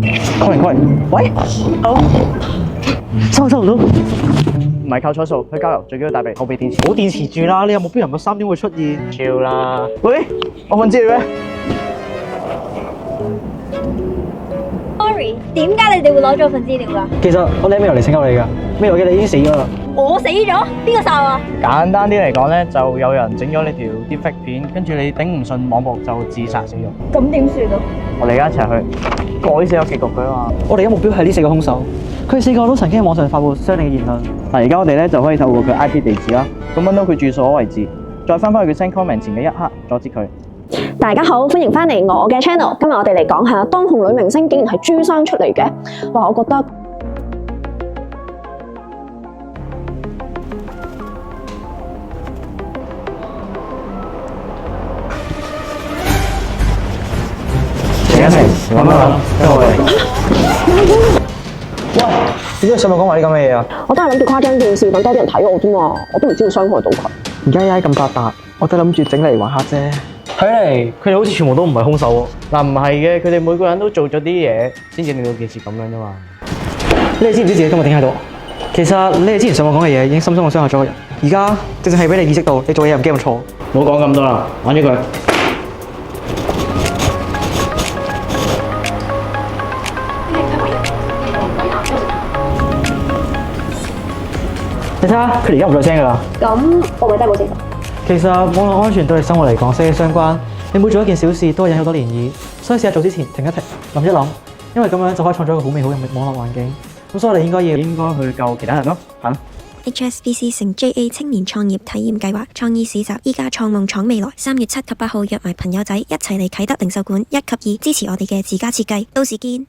Call，喂，好，收唔到，唔係靠彩數，去交流最緊要帶備後備電池。冇電池住啦，你有目標人物3點會出現？超啦，喂，我份資料咧。Sorry，點解你哋會攞咗份資料㗎？其實我哋喺未來嚟拯救你㗎，未來嘅你已經死咗啦。我死咗？邊個殺我啊？簡單啲嚟講咧，就有人整咗你條 deepfake 片，跟住你頂唔順網絡就自殺死咗。咁點算啊？我哋而家一齊去改寫個結局佢啊嘛。我哋嘅目標係呢4個兇手，佢哋4個都曾經喺網上發布相應嘅言論。嗱，而家我哋咧就可以透過佢 IP 地址啦，咁揾到佢住所位置，再翻返去佢 send comment 前嘅一刻阻止佢。大家好，歡迎翻嚟我嘅 channel。今日我哋嚟講下當紅女明星竟然係朱生出嚟嘅。哇，我覺得停一停，諗一諗，跟我嚟。喂，點解上網講埋啲咁嘅嘢啊？我都係諗住誇張件事，等多啲人睇我啫嘛。我都唔知會傷害到佢。而家 AI 咁發達，我都諗住整嚟玩下啫。睇嚟佢哋好似全部都唔係兇手喎。嗱，唔係嘅，佢哋每個人都做咗啲嘢，先至令到件事咁樣啫嘛。你哋知唔知自己今日點喺度？其實你哋之前上網講嘅嘢已經深深咁傷害咗個人。而家正正係俾你意識到，你做嘢唔驚咁錯。唔好講咁多啦，玩咗佢。你睇下，佢哋而家唔再聲㗎啦。咁我咪低保40。其實網絡安全對你生活嚟講息息相關，你每做一件小事都會引起好多漣漪，所以試下做之前停一停，諗一諗，因為咁樣就可以創造一個好美好嘅網絡環境。咁所以你應該去救其他人咯，行。HSBC 成 JA 青年創業體驗計劃創意市集，依家創夢闖未來，3月7及8號約埋朋友仔一齊嚟啟德零售館1及2支持我哋嘅自家設計，到時見。